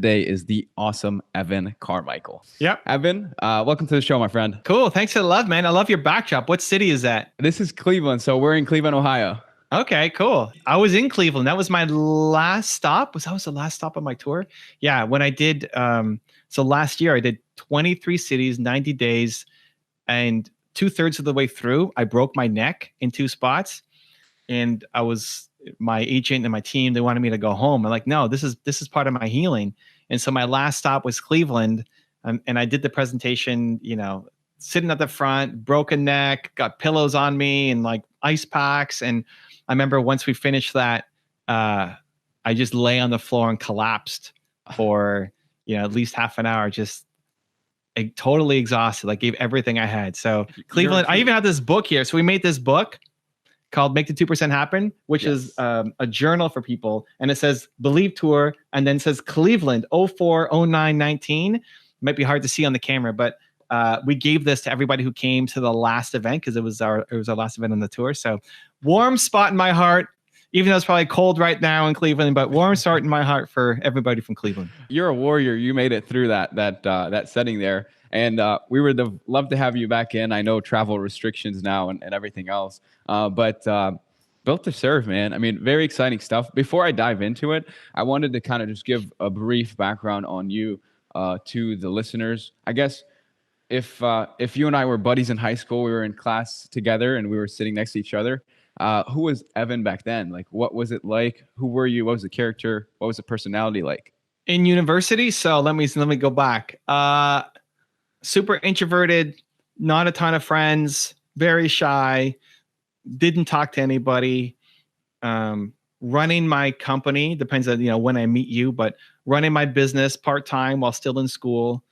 Today is the awesome Evan Carmichael. Yep. Evan, welcome to the show, my friend. Cool. Thanks for the love, man. I love your backdrop. What city is that? This is Cleveland, so we're in Cleveland, Ohio. Okay, cool. I was in Cleveland. That was my last stop. That was the last stop on my tour? Yeah, when I did, so last year I did 23 cities, 90 days, and 2/3 of the way through, I broke my neck in 2 spots. And my agent and my team, they wanted me to go home. I'm like, no, this is part of my healing. And so my last stop was Cleveland. And I did the presentation, sitting at the front, broken neck, got pillows on me and like ice packs. And I remember once we finished that, I just lay on the floor and collapsed for, at least half an hour, just totally exhausted, like gave everything I had. So Cleveland, I even have this book here. So we made this book called Make the 2% Happen, which is a journal for people. And it says Believe Tour, and then it says Cleveland 04, 09, 19. Might be hard to see on the camera, but we gave this to everybody who came to the last event because it was our last event on the tour. So warm spot in my heart, even though it's probably cold right now in Cleveland, but warm spot in my heart for everybody from Cleveland. You're a warrior. You made it through that setting there. And we would love to have you back in. I know travel restrictions now and everything else, but built to serve, man. I mean, very exciting stuff. Before I dive into it, I wanted to kind of just give a brief background on you to the listeners. I guess if you and I were buddies in high school, we were in class together and we were sitting next to each other. Who was Evan back then? Like, what was it like? Who were you? What was the character? What was the personality like? In university, so let me go back. Super introverted, not a ton of friends, very shy, didn't talk to anybody. Running my company, depends on when I meet you, but running my business part-time while still in school.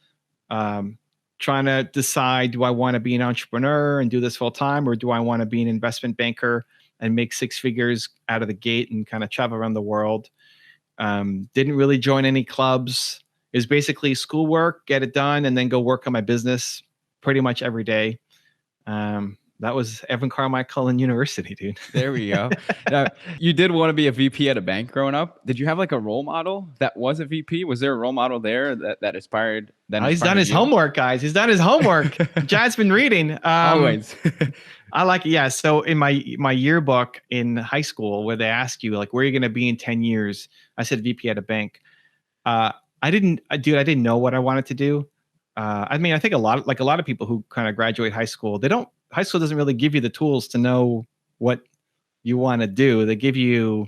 Trying to decide, do I want to be an entrepreneur and do this full-time, or do I want to be an investment banker and make 6 figures out of the gate and kind of travel around the world? Didn't really join any clubs. Is basically schoolwork, get it done, and then go work on my business pretty much every day. That was Evan Carmichael in university, dude. There we go. Now, you did want to be a VP at a bank growing up. Did you have like a role model that was a VP? Was there a role model there that inspired? He's done his homework, guys. He's done his homework. Jad's been reading. Always. I like it. Yeah. So in my yearbook in high school, where they ask you like, where are you going to be in 10 years? I said VP at a bank. I didn't know what I wanted to do. I mean, I think a lot of people who kind of graduate high school, high school doesn't really give you the tools to know what you want to do. They give you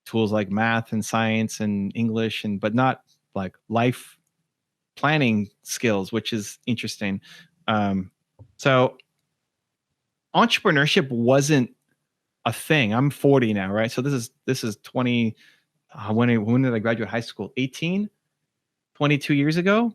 tools like math and science and English, but not like life planning skills, which is interesting. So entrepreneurship wasn't a thing. I'm 40 now, right? So this is 20. When did I graduate high school? 18. 22 years ago,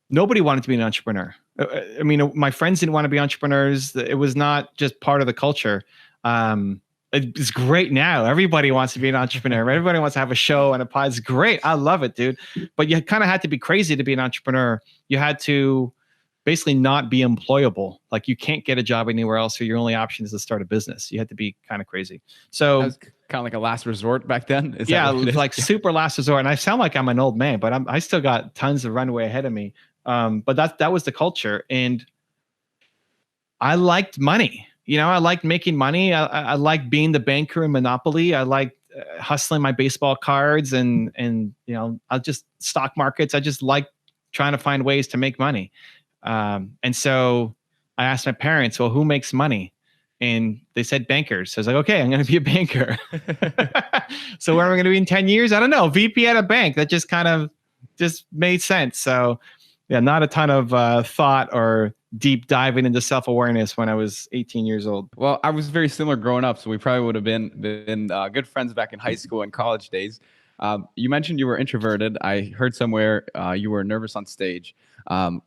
nobody wanted to be an entrepreneur. I mean, my friends didn't want to be entrepreneurs. It was not just part of the culture. It's great now. Everybody wants to be an entrepreneur. Everybody wants to have a show and a pod. It's great. I love it, dude. But you kind of had to be crazy to be an entrepreneur. You had to basically not be employable. Like you can't get a job anywhere else, so your only option is to start a business. You had to be kind of crazy. So kind of like a last resort back then. Like super last resort. And I sound like I'm an old man, but I still got tons of runway ahead of me. But that was the culture, and I liked money. I liked making money. I liked being the banker in Monopoly. I liked hustling my baseball cards and I just stock markets. I just liked trying to find ways to make money. And so I asked my parents, well, who makes money? And they said bankers. So I was like, okay, I'm going to be a banker. So where am I going to be in 10 years? I don't know. VP at a bank. That just kind of just made sense. So yeah, not a ton of thought or deep diving into self-awareness when I was 18 years old. Well, I was very similar growing up. So we probably would have been good friends back in high school and college days. You mentioned you were introverted. I heard somewhere you were nervous on stage.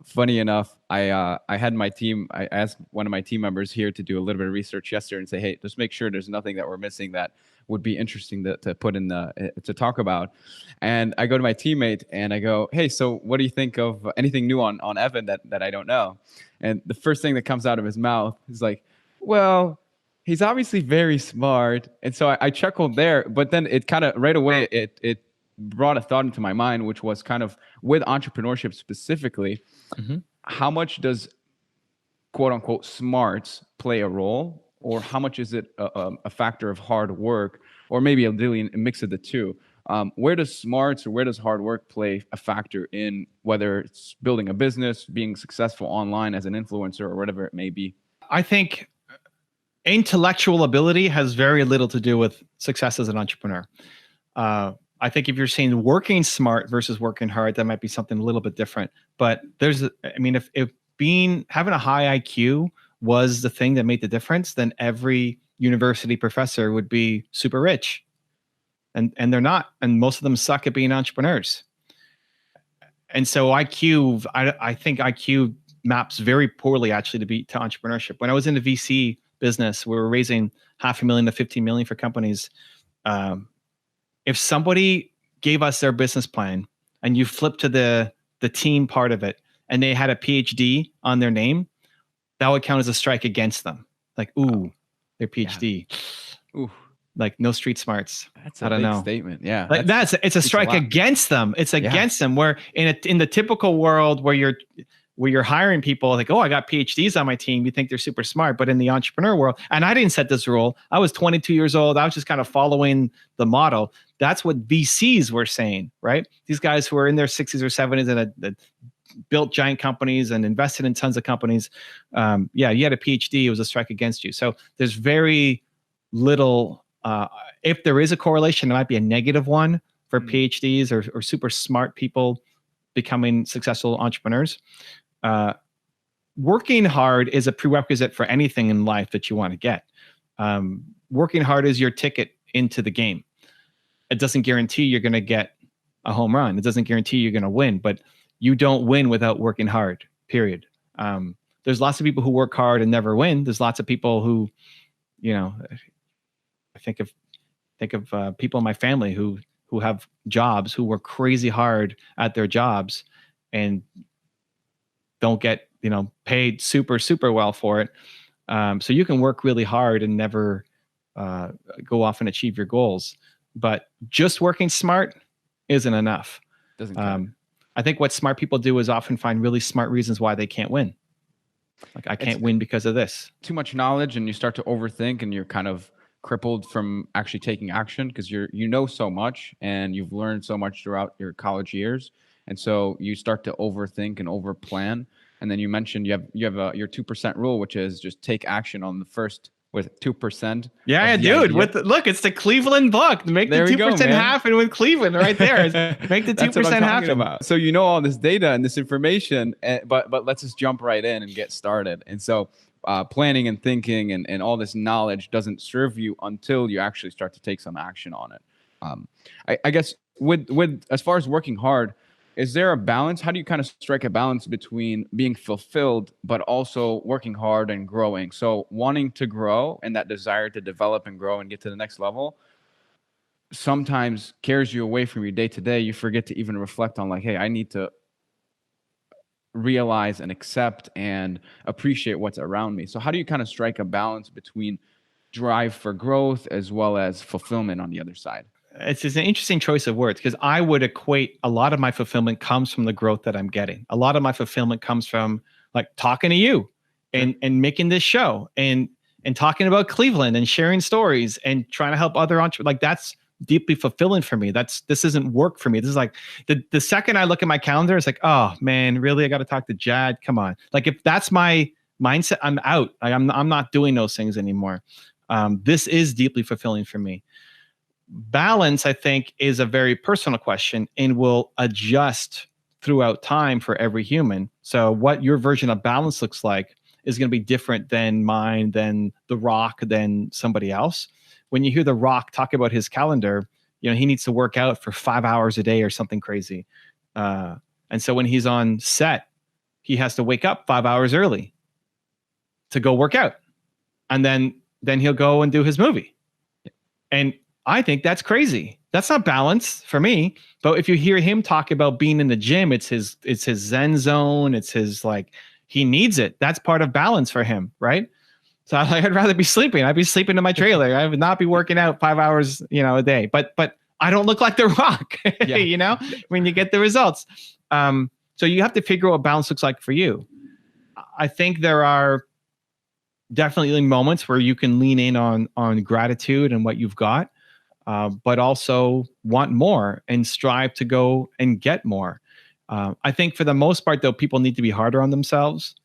Funny enough, I had my team. I asked one of my team members here to do a little bit of research yesterday and say, hey, just make sure there's nothing that we're missing that would be interesting to put in to talk about. And I go to my teammate and I go, hey, so what do you think of anything new on Evan that I don't know? And the first thing that comes out of his mouth is like, well, he's obviously very smart. And so I chuckled there, but then it kind of right away, it brought a thought into my mind, which was kind of with entrepreneurship specifically, how much does quote unquote smarts play a role, or how much is it a factor of hard work, or maybe a mix of the two? Where does smarts or where does hard work play a factor in whether it's building a business, being successful online as an influencer, or whatever it may be? I think intellectual ability has very little to do with success as an entrepreneur. I think if you're saying working smart versus working hard, that might be something a little bit different. But if having a high IQ was the thing that made the difference, then every university professor would be super rich. And they're not. And most of them suck at being entrepreneurs. And so IQ, I think IQ maps very poorly actually to entrepreneurship. When I was in the VC business, we were raising $500,000 to $15 million for companies. If somebody gave us their business plan and you flip to the team part of it and they had a PhD on their name, that would count as a strike against them. Like, ooh, their PhD. Yeah. Ooh. Like no street smarts. That's a big statement. Yeah. Like it's a strike against them. It's against them. Where in the typical world where you're hiring people like, oh, I got PhDs on my team, you think they're super smart. But in the entrepreneur world, and I didn't set this rule. I was 22 years old. I was just kind of following the model. That's what VCs were saying, right? These guys who are in their 60s or 70s and built giant companies and invested in tons of companies. You had a PhD, it was a strike against you. So there's very little. If there is a correlation, it might be a negative one for PhDs or super smart people becoming successful entrepreneurs. Working hard is a prerequisite for anything in life that you want to get. Working hard is your ticket into the game. It doesn't guarantee you're going to get a home run. It doesn't guarantee you're going to win, but you don't win without working hard, period. There's lots of people who work hard and never win. There's lots of people who, I think of people in my family who have jobs, who work crazy hard at their jobs and don't get, paid super, super well for it. So you can work really hard and never go off and achieve your goals. But just working smart isn't enough. I think what smart people do is often find really smart reasons why they can't win. Like, I can't win because of this. Too much knowledge, and you start to overthink, and you're kind of crippled from actually taking action because you know so much and you've learned so much throughout your college years, and so you start to overthink and overplan. And then you mentioned you have your 2% rule, which is just take action on the first with 2%. Yeah, dude. Look, it's the Cleveland book. Make the 2% happen with Cleveland right there. Make the 2% happen. So you know all this data and this information, but let's just jump right in and get started. And so planning and thinking and all this knowledge doesn't serve you until you actually start to take some action on it. I guess with as far as working hard, is there a balance? How do you kind of strike a balance between being fulfilled, but also working hard and growing? So wanting to grow and that desire to develop and grow and get to the next level sometimes carries you away from your day to day. You forget to even reflect on like, hey, I need to realize and accept and appreciate what's around me. So how do you kind of strike a balance between drive for growth as well as fulfillment on the other side? It's an interesting choice of words because I would equate a lot of my fulfillment comes from the growth that I'm getting. A lot of my fulfillment comes from like talking to you and making this show and talking about Cleveland and sharing stories and trying to help other entrepreneurs. Like that's deeply fulfilling for me. This isn't work for me. This is like the second I look at my calendar, it's like, oh man, really? I got to talk to Jad. Come on. Like if that's my mindset, I'm out. Like I'm not doing those things anymore. This is deeply fulfilling for me. Balance, I think, is a very personal question and will adjust throughout time for every human. So what your version of balance looks like is going to be different than mine, than The Rock, than somebody else. When you hear The Rock talk about his calendar, he needs to work out for 5 hours a day or something crazy. And so when he's on set, he has to wake up 5 hours early to go work out. And then he'll go and do his movie. And I think that's crazy. That's not balance for me. But if you hear him talk about being in the gym, it's his Zen zone. It's his he needs it. That's part of balance for him, right? So I'd rather be sleeping. I'd be sleeping in my trailer. I would not be working out 5 hours, a day. But I don't look like The Rock, Yeah. you know, when you get the results. So you have to figure out what balance looks like for you. I think there are definitely moments where you can lean in on gratitude and what you've got, but also want more and strive to go and get more. I think for the most part, though, people need to be harder on themselves.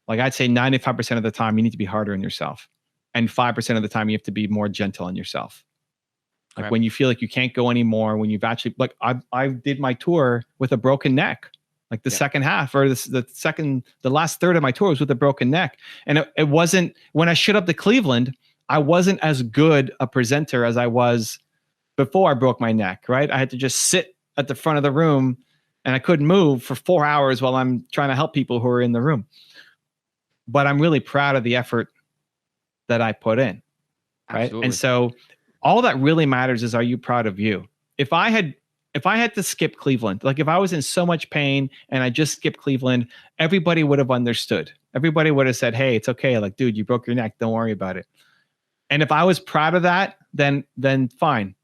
Like I'd say 95% of the time, you need to be harder on yourself. And 5% of the time, you have to be more gentle on yourself. Like when you feel like you can't go anymore, when you've actually, like I did my tour with a broken neck. Like the second half or the last third of my tour was with a broken neck. And it wasn't, when I showed up to Cleveland, I wasn't as good a presenter as I was before I broke my neck, right? I had to just sit at the front of the room and I couldn't move for 4 hours while I'm trying to help people who are in the room. But I'm really proud of the effort that I put in, right? Absolutely. And so all that really matters is, are you proud of you? If I had to skip Cleveland, like if I was in so much pain and I just skipped Cleveland, everybody would have understood. Everybody would have said, hey, it's okay. Like, dude, you broke your neck. Don't worry about it. And if I was proud of that, then fine.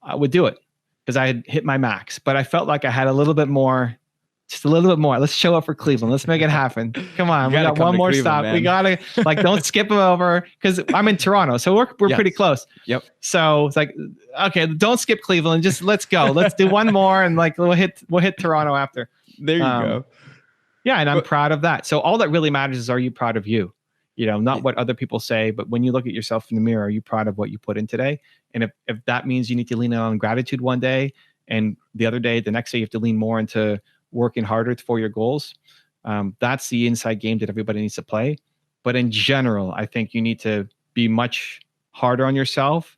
I would do it because I had hit my max. But I felt like I had a little bit more, just a little bit more. Let's show up for Cleveland. Let's make it happen. Come on. We got one more stop. Man. We got to, like, don't skip them over because I'm in Toronto. So we're pretty close. Yep. So it's like, okay, don't skip Cleveland. Just let's go. Let's do one more. And like, we'll hit Toronto after. There you go. Yeah. And I'm proud of that. So all that really matters is, are you proud of you? You know, not what other people say, but when you look at yourself in the mirror, are you proud of what you put in today? And if that means you need to lean on gratitude one day and the next day you have to lean more into working harder for your goals, that's the inside game that everybody needs to play. But in general, I think you need to be much harder on yourself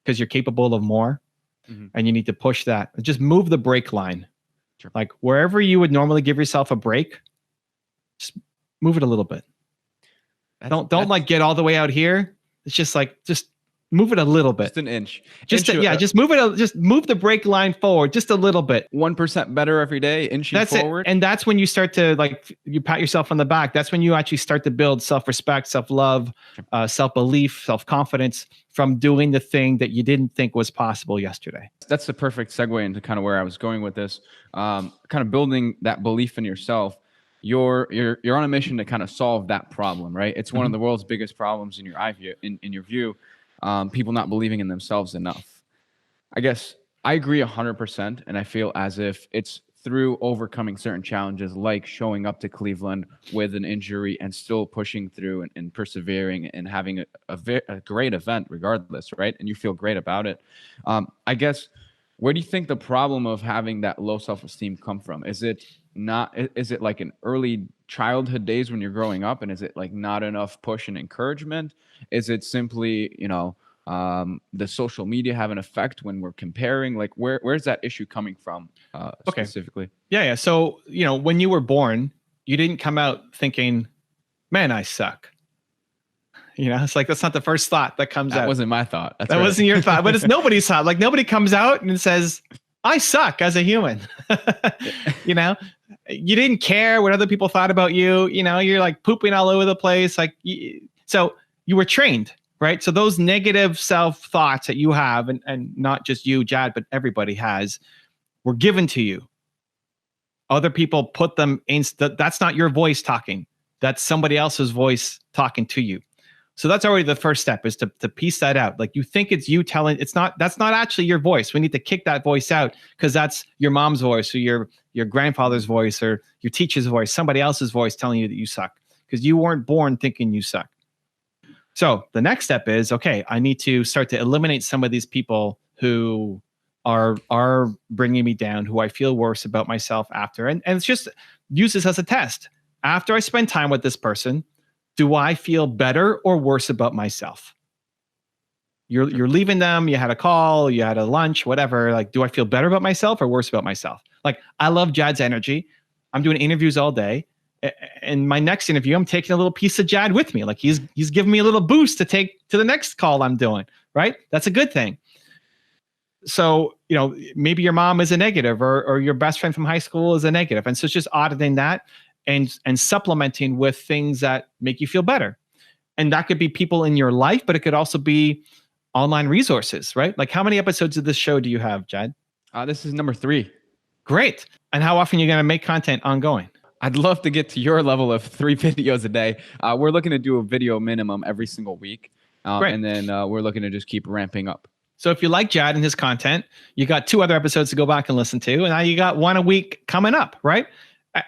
because you're capable of more, and you need to push that. Just move the brake line. Sure. Like wherever you would normally give yourself a break, just move it a little bit. Don't like get all the way out here. It's just move it a little bit. Just an inch. Just move it. Just move the brake line forward just a little bit. 1% better every day, inching forward. And that's when you start to you pat yourself on the back. That's when you actually start to build self-respect, self-love, self-belief, self-confidence from doing the thing that you didn't think was possible yesterday. That's the perfect segue into kind of where I was going with this. Kind of building that belief in yourself. You're on a mission to kind of solve that problem, right? It's one of the world's biggest problems in your view. People not believing in themselves enough. I guess I agree 100%, and I feel as if it's through overcoming certain challenges, like showing up to Cleveland with an injury and still pushing through and persevering and having a great event regardless, right? And you feel great about it. I guess, where do you think the problem of having that low self-esteem come from? Is it like in early childhood days when you're growing up, and is it like not enough push and encouragement? Is it simply, the social media have an effect when we're comparing? Like where's that issue coming from specifically? Yeah. So, when you were born, you didn't come out thinking, man, I suck. It's like, that's not the first thought that comes out. That wasn't my thought. That wasn't your thought, but it's nobody's thought. Like nobody comes out and says, I suck as a human. You didn't care what other people thought about you. You're like pooping all over the place. So you were trained, right? So those negative self thoughts that you have, and not just you, Jad, but everybody has, were given to you. Other people put them in. That's not your voice talking. That's somebody else's voice talking to you. So that's already the first step, is to piece that out. Like you think it's you telling, that's not actually your voice. We need to kick that voice out because that's your mom's voice or your grandfather's voice or your teacher's voice, somebody else's voice telling you that you suck because you weren't born thinking you suck. So the next step is, okay, I need to start to eliminate some of these people who are bringing me down, who I feel worse about myself after. And it's just use this as a test. After I spend time with this person, do I feel better or worse about myself? You're leaving them, you had a call, you had a lunch, whatever. Like, do I feel better about myself or worse about myself? Like, I love Jad's energy. I'm doing interviews all day. And my next interview, I'm taking a little piece of Jad with me. Like he's giving me a little boost to take to the next call I'm doing, right? That's a good thing. So, maybe your mom is a negative or your best friend from high school is a negative. And so it's just auditing that and supplementing with things that make you feel better. And that could be people in your life, but it could also be online resources, right? Like how many episodes of this show do you have, Jad? This is number 3. Great. And how often are you going to make content ongoing? I'd love to get to your level of 3 videos a day. We're looking to do a video minimum every single week. Great. And then we're looking to just keep ramping up. So if you like Jad and his content, you got 2 other episodes to go back and listen to. And now you got 1 a week coming up, right?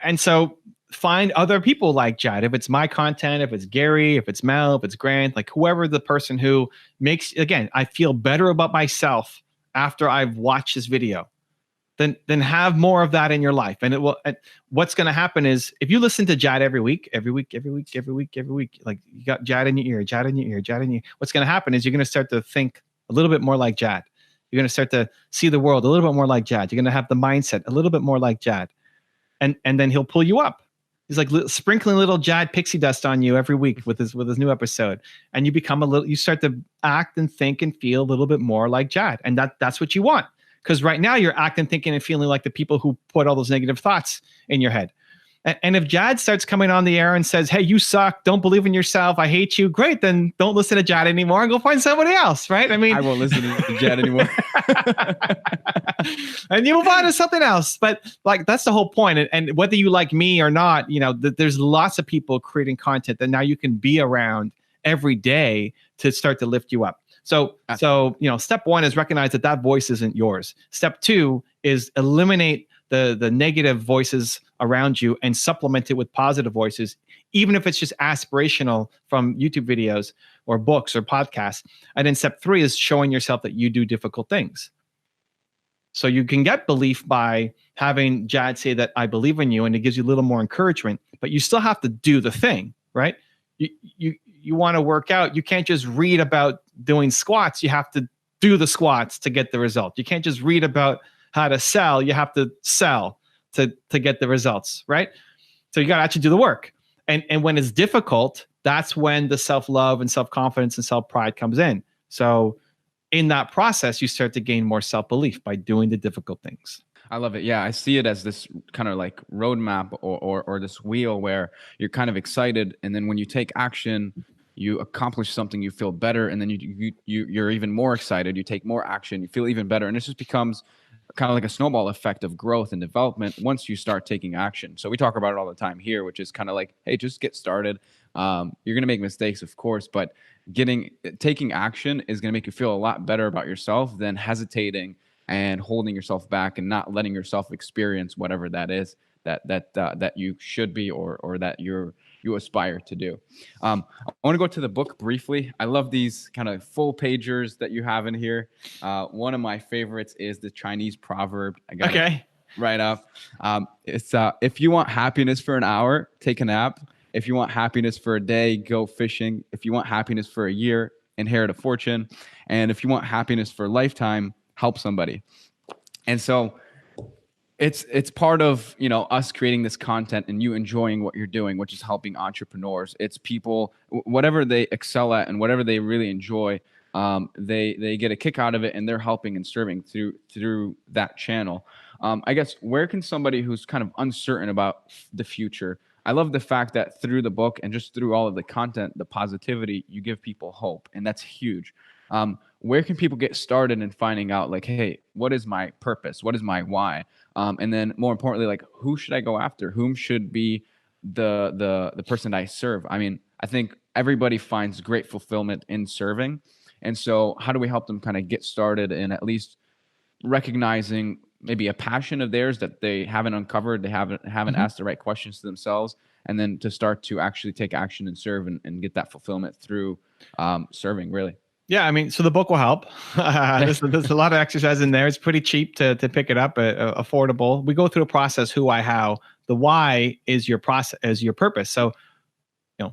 And so find other people like Jad. If it's my content, if it's Gary, if it's Mel, if it's Grant, like whoever the person who makes, again, I feel better about myself after I've watched this video, then have more of that in your life. And it will, and what's going to happen is if you listen to Jad every week, like you got Jad in your ear, Jad in your ear, Jad in your ear, what's going to happen is you're going to start to think a little bit more like Jad. You're going to start to see the world a little bit more like Jad. You're going to have the mindset a little bit more like Jad. And then he'll pull you up. He's like sprinkling little Jad pixie dust on you every week with his new episode. And you become you start to act and think and feel a little bit more like Jad. And that's what you want. Because right now you're acting, thinking, and feeling like the people who put all those negative thoughts in your head. And if Jad starts coming on the air and says, hey, you suck, don't believe in yourself, I hate you, great, then don't listen to Jad anymore and go find somebody else, right? I mean, I won't listen to Jad anymore. And you move on to something else. But like, that's the whole point. And whether you like me or not, there's lots of people creating content that now you can be around every day to start to lift you up. So step 1 is recognize that voice isn't yours. Step 2 is eliminate the negative voices around you and supplement it with positive voices, even if it's just aspirational from YouTube videos or books or podcasts. And then step 3 is showing yourself that you do difficult things. So you can get belief by having Jad say that I believe in you, and it gives you a little more encouragement, but you still have to do the thing, right? You want to work out. You can't just read about doing squats. You have to do the squats to get the result. You can't just read about how to sell. You have to sell to get the results, right? So you got to actually do the work. And when it's difficult, that's when the self-love and self-confidence and self-pride comes in. So in that process, you start to gain more self-belief by doing the difficult things. I love it. Yeah, I see it as this kind of like roadmap or this wheel where you're kind of excited, and then when you take action, you accomplish something, you feel better, and then you're even more excited. You take more action, you feel even better, and it just becomes kind of like a snowball effect of growth and development once you start taking action. So we talk about it all the time here, which is kind of like, hey, just get started. You're gonna make mistakes, of course, but taking action is gonna make you feel a lot better about yourself than hesitating and holding yourself back and not letting yourself experience whatever that is that you should be or that you aspire to do. I want to go to the book briefly. I love these kind of full pagers that you have in here. One of my favorites is the Chinese proverb. I got it right up. It's if you want happiness for an hour, take a nap. If you want happiness for a day, go fishing. If you want happiness for a year, inherit a fortune. And if you want happiness for a lifetime, help somebody. And so it's part of, us creating this content and you enjoying what you're doing, which is helping entrepreneurs. It's people, whatever they excel at and whatever they really enjoy, they get a kick out of it, and they're helping and serving through that channel. I guess, where can somebody who's kind of uncertain about the future, I love the fact that through the book and just through all of the content, the positivity, you give people hope, and that's huge. Where can people get started in finding out, like, hey, what is my purpose? What is my why? And then more importantly, like, who should I go after? Whom should be the person I serve? I mean, I think everybody finds great fulfillment in serving. And so how do we help them kind of get started in at least recognizing maybe a passion of theirs that they haven't uncovered, they haven't asked the right questions to themselves, and then to start to actually take action and serve and get that fulfillment through serving, really? Yeah, I mean, so the book will help. There's a lot of exercise in there. It's pretty cheap to pick it up, affordable. We go through a process: who, why, how. The why is your process, is your purpose. So,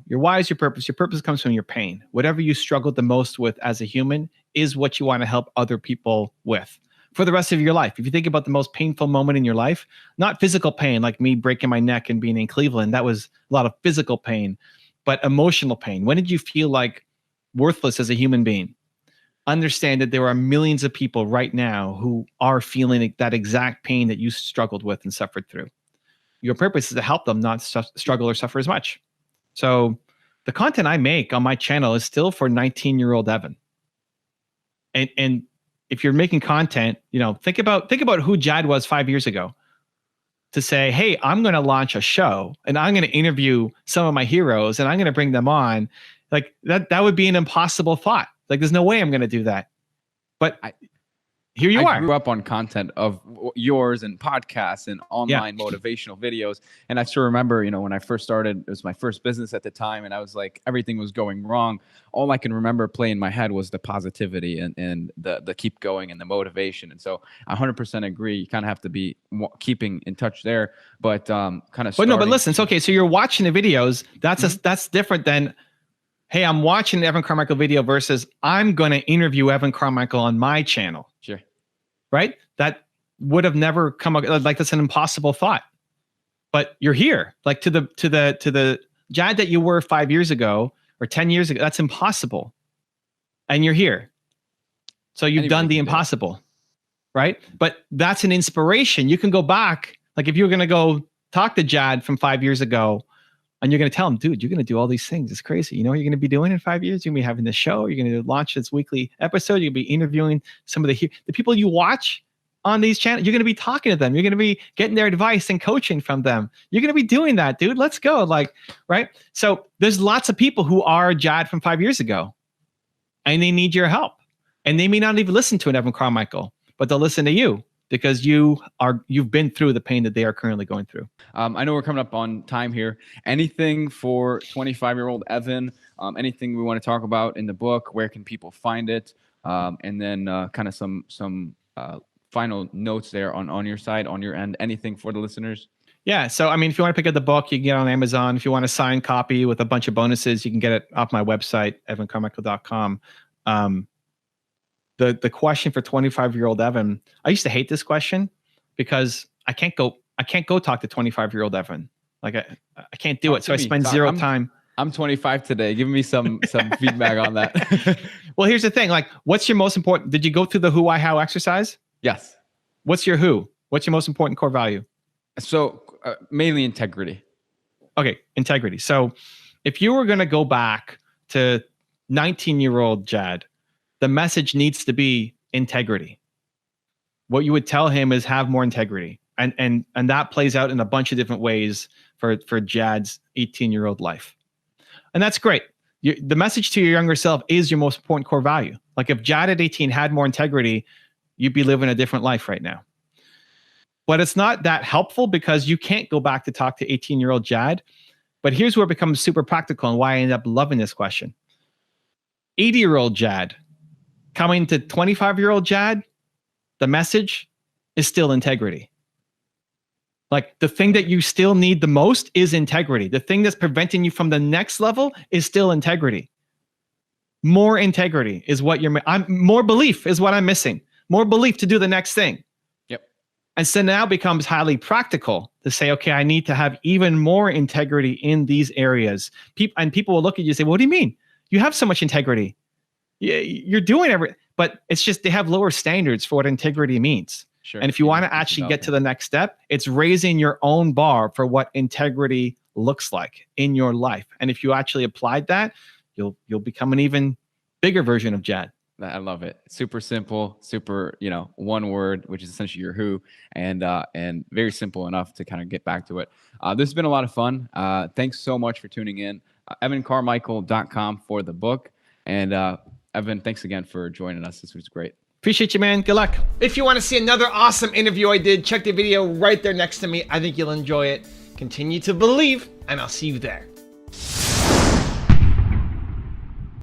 your why is your purpose. Your purpose comes from your pain. Whatever you struggled the most with as a human is what you want to help other people with for the rest of your life. If you think about the most painful moment in your life, not physical pain like me breaking my neck and being in Cleveland, that was a lot of physical pain, but emotional pain. When did you feel like worthless as a human being? Understand that there are millions of people right now who are feeling that exact pain that you struggled with and suffered through. Your purpose is to help them not struggle or suffer as much. So the content I make on my channel is still for 19-year-old Evan. And if you're making content, think about who Jad was 5 years ago. To say, hey, I'm going to launch a show and I'm going to interview some of my heroes and I'm going to bring them on. Like that would be an impossible thought. Like there's no way I'm going to do that. But here you are. I grew up on content of yours and podcasts and online motivational videos. And I still remember, when I first started, it was my first business at the time. And I was like, everything was going wrong. All I can remember playing in my head was the positivity and the keep going and the motivation. And so I 100% agree. You kind of have to be keeping in touch there, but kind of. But listen, it's okay. So you're watching the videos. That's different than, hey, I'm watching the Evan Carmichael video versus I'm going to interview Evan Carmichael on my channel. Sure. Right? That would have never come up. Like that's an impossible thought. But you're here. Like to the Jad that you were 5 years ago or 10 years ago, that's impossible. And you're here. So you've done the impossible. Right? But that's an inspiration. You can go back. Like if you're going to go talk to Jad from 5 years ago, and you're going to tell him, dude, you're going to do all these things. It's crazy. You know what you're going to be doing in 5 years? You're going to be having this show. You're going to launch this weekly episode. You're going to be interviewing some of the people you watch on these channels. You're going to be talking to them. You're going to be getting their advice and coaching from them. You're going to be doing that, dude. Let's go. Right? So there's lots of people who are Jad from 5 years ago, and they need your help. And they may not even listen to an Evan Carmichael, but they'll listen to you. Because you've been through the pain that they are currently going through. I know we're coming up on time here. Anything for 25-year-old Evan? Anything we want to talk about in the book? Where can people find it? And then kind of some final notes there on your side, on your end. Anything for the listeners? Yeah. So, I mean, if you want to pick up the book, you can get it on Amazon. If you want a signed copy with a bunch of bonuses, you can get it off my website, evancarmichael.com. The question for 25-year-old Evan, I used to hate this question because I can't go talk to 25-year-old Evan. Like I can't do it. So I spend zero time. I'm 25 today. Give me some feedback on that. Well, here's the thing. Like, what's your most important? Did you go through the who, why, how exercise? Yes. What's your who? What's your most important core value? So mainly integrity. Okay, integrity. So if you were going to go back to 19-year-old Jad, the message needs to be integrity. What you would tell him is have more integrity. And that plays out in a bunch of different ways for Jad's 18-year-old life. And that's great. The message to your younger self is your most important core value. Like if Jad at 18 had more integrity, you'd be living a different life right now. But it's not that helpful because you can't go back to talk to 18-year-old Jad. But here's where it becomes super practical and why I ended up loving this question. 80-year-old Jad coming to 25-year-old Jad, the message is still integrity. Like the thing that you still need the most is integrity. The thing that's preventing you from the next level is still integrity. More integrity is what more belief is what I'm missing. More belief to do the next thing. Yep. And so now it becomes highly practical to say, okay, I need to have even more integrity in these areas. People will look at you and say, well, what do you mean? You have so much integrity. You're doing everything, but it's just they have lower standards for what integrity means. Sure. And if you want to actually get to the next step, it's raising your own bar for what integrity looks like in your life. And if you actually applied that, you'll become an even bigger version of Jad. I love it. Super simple, super, one word, which is essentially your who, and very simple enough to kind of get back to it. This has been a lot of fun. Thanks so much for tuning in. EvanCarmichael.com for the book. And Evan, thanks again for joining us. This was great. Appreciate you, man. Good luck. If you want to see another awesome interview I did, check the video right there next to me. I think you'll enjoy it. Continue to believe, and I'll see you there.